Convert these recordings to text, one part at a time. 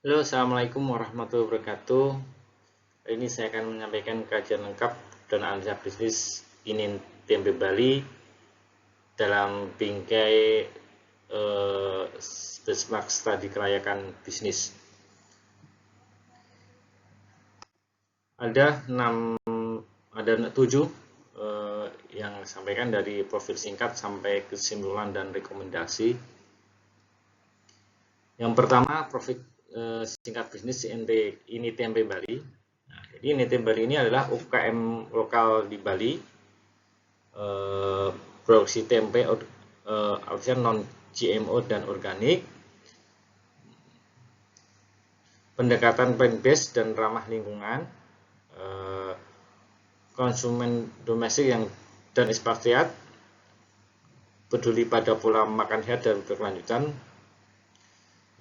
Halo, Assalamualaikum warahmatullahi wabarakatuh. Ini saya akan menyampaikan kajian lengkap dan analisa bisnis ini Tempe Bali dalam bingkai benchmark studi kelayakan bisnis. Ada 7 yang disampaikan dari profil singkat sampai kesimpulan dan rekomendasi. Yang pertama, profil singkat bisnis ini Tempe Bali. Nah, jadi ini Tempe Bali ini adalah UKM lokal di Bali, produksi tempe artinya non GMO dan organik, pendekatan plant-based dan ramah lingkungan, konsumen domestik dan ekspatriat, peduli pada pola makan sehat dan berkelanjutan.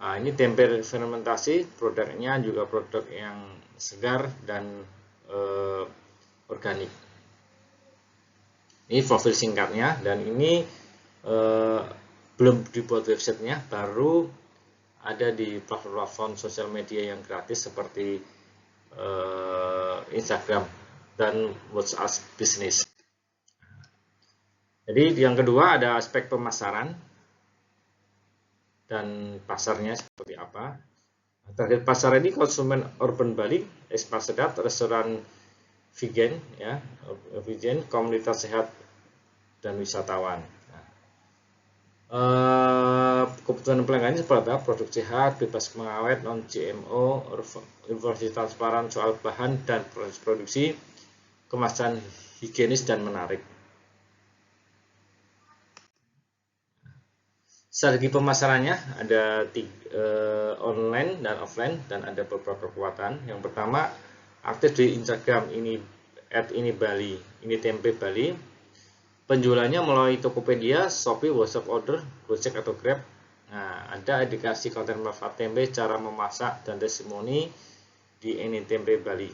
Nah, ini tempe fermentasi, produknya juga produk yang segar dan organik. Ini profil singkatnya, dan ini belum dibuat websitenya, baru ada di platform sosial media yang gratis seperti Instagram dan WhatsApp Business. Jadi yang kedua ada aspek pemasaran dan pasarnya seperti apa. Target pasar ini konsumen urban Bali, ekspatriat, restoran vegan, ya, vegan, komunitas sehat dan wisatawan. Kebutuhan pelanggannya seperti apa? Produk sehat, bebas pengawet, non GMO, informasi transparan soal bahan dan proses produksi, kemasan higienis dan menarik. Strategi pemasarannya ada online dan offline, dan ada beberapa kekuatan. Yang pertama, aktif di Instagram ini Bali, ini Tempe Bali. Penjualannya melalui Tokopedia, Shopee, WhatsApp order, Gojek atau Grab. Nah, ada edukasi konten manfaat tempe, cara memasak dan testimoni di ini Tempe Bali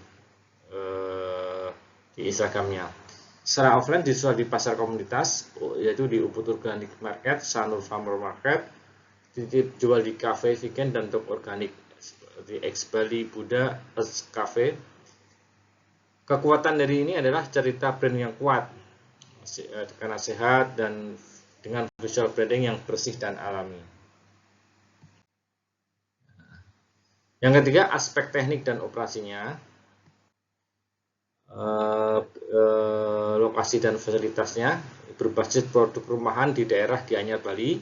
di Instagramnya. Secara offline dijual di pasar komunitas, yaitu di Ubud Organic Market, Sanur Farmer Market, titip jual di cafe vegan dan toko organik seperti X Bali, Buddha, Cafe. Kekuatan dari ini adalah cerita brand yang kuat karena sehat dan dengan visual branding yang bersih dan alami. Yang ketiga, aspek teknik dan operasinya. Lokasi dan fasilitasnya berbasis produk rumahan di daerah Gianyar, Bali.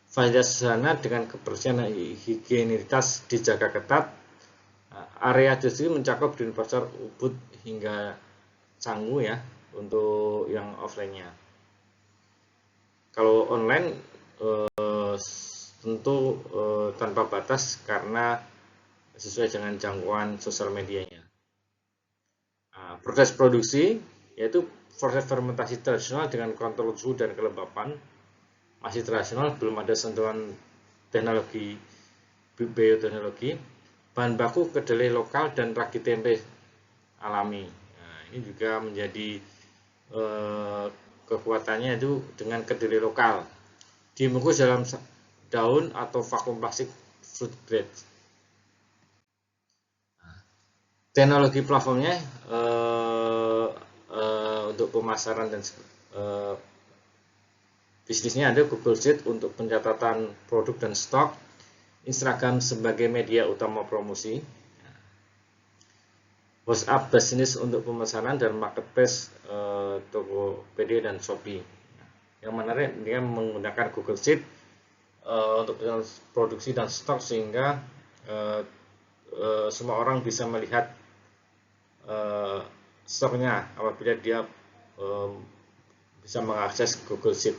Fasilitas sana dengan kebersihan dan higienitas dijaga ketat. Area distribusi mencakup di pasar Ubud hingga Canggu, ya, untuk yang offline-nya. Kalau online tentu tanpa batas karena sesuai dengan jangkauan sosial medianya. Proses produksi yaitu proses fermentasi tradisional dengan kontrol suhu dan kelembapan, masih tradisional, belum ada sentuhan teknologi bioteknologi. Bahan baku kedelai lokal dan ragi tempe alami. Nah, ini juga menjadi kekuatannya itu dengan kedelai lokal, dibungkus dalam daun atau vakum plastik food grade. Teknologi platformnya untuk pemasaran dan bisnisnya ada Google Sheet untuk pencatatan produk dan stok, Instagram sebagai media utama promosi, WhatsApp Business untuk pemesanan, dan marketplace Tokopedia dan Shopee. Yang menarik, dia menggunakan Google Sheet untuk produksi dan stok sehingga semua orang bisa melihat stoknya apabila dia bisa mengakses Google Sheet.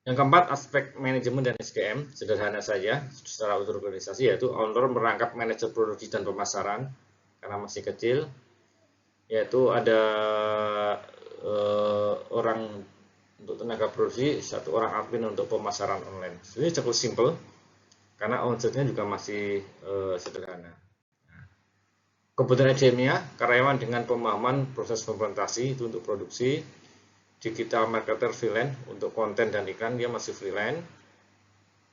Yang keempat, aspek manajemen dan SDM sederhana saja secara organisasi, yaitu owner merangkap manajer produksi dan pemasaran karena masih kecil, yaitu ada orang untuk tenaga produksi, 1 orang admin untuk pemasaran online. Ini cukup simple karena omsetnya juga masih sederhana. Kebutuhan SDM-nya, karyawan dengan pemahaman proses fermentasi itu untuk produksi, digital marketer freelance untuk konten dan iklan, dia masih freelance.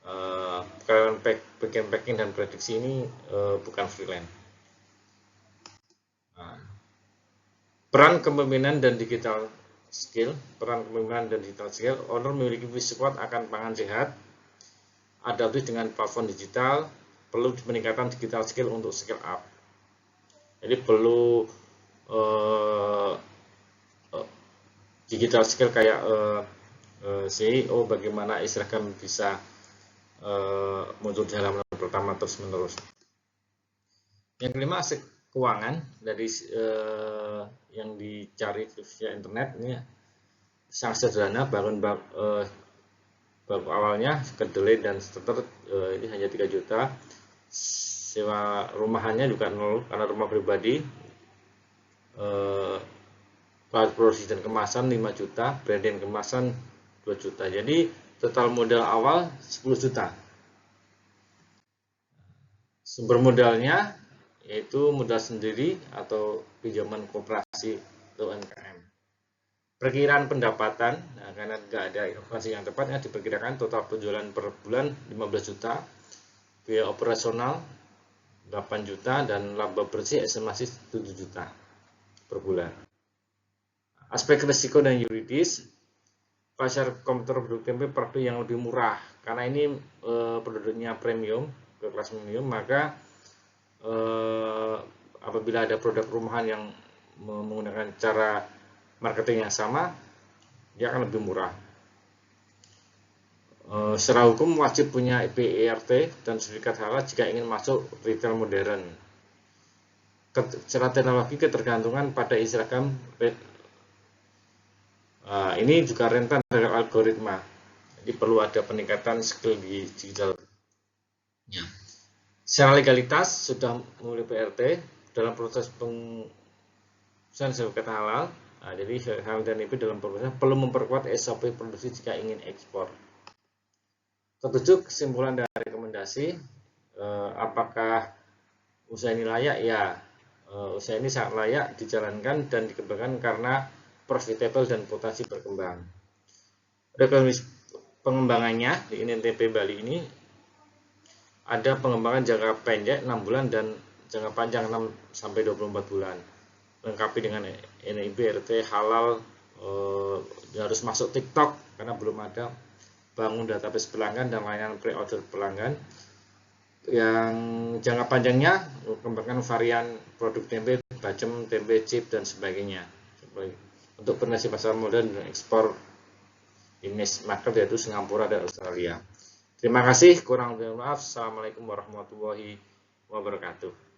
Karyawan bagian packing dan prediksi ini bukan freelance. Nah, peran kepemimpinan dan digital skill. Owner memiliki visi kuat akan pangan sehat, adaptif dengan platform digital, perlu peningkatan digital skill untuk scale up. Jadi perlu digital skill kayak CEO, bagaimana Instagram bisa muncul di halaman pertama terus menerus. Yang kelima, aspek keuangan dari yang dicari via internet ini sangat sederhana. Baru awalnya kedelai dan starter ini hanya 3 juta. Sewa rumahannya juga 0 karena rumah pribadi. Alat produksi dan kemasan 5 juta, brand kemasan 2 juta. Jadi total modal awal 10 juta. Sumber modalnya yaitu modal sendiri atau pinjaman koperasi atau UMKM. Perkiraan pendapatan, nah, karena nggak ada inovasi yang tepatnya, diperkirakan total penjualan per bulan 15 juta, biaya operasional 8 juta, dan laba bersih estimasi 7 juta per bulan. Aspek risiko dan yuridis, pasar komputer produk tempe produk yang lebih murah karena ini produknya premium ke kelas premium, maka apabila ada produk rumahan yang menggunakan cara marketing yang sama, dia akan lebih murah. Secara hukum wajib punya PERT dan sertifikat halal jika ingin masuk retail modern. Secara teknologi ketergantungan pada Instagram ini juga rentan terhadap algoritma, jadi perlu ada peningkatan skill di digitalnya. Secara legalitas sudah memiliki PRT dalam proses pengurusan sertifikat halal. Nah, jadi halal dan IP dalam proses perlu memperkuat SOP produksi jika ingin ekspor. Ketujuh, kesimpulan dan rekomendasi. Apakah usaha ini layak? Ya, usaha ini sangat layak dijalankan dan dikembangkan karena profitable dan potensi berkembang. Rekomendasi pengembangannya di INTP Bali ini ada pengembangan jangka pendek 6 bulan dan jangka panjang 6 sampai 24 bulan. Lengkapi dengan NIB, RT, halal, harus masuk TikTok karena belum ada, bangun database pelanggan dan layanan pre-order pelanggan. Yang jangka panjangnya kembangkan varian produk tempe, bacem, tempe chip dan sebagainya. Untuk penetrasi pasar modern dan ekspor di niche market yaitu Singapura dan Australia. Terima kasih, kurang lebih maaf. Assalamualaikum warahmatullahi wabarakatuh.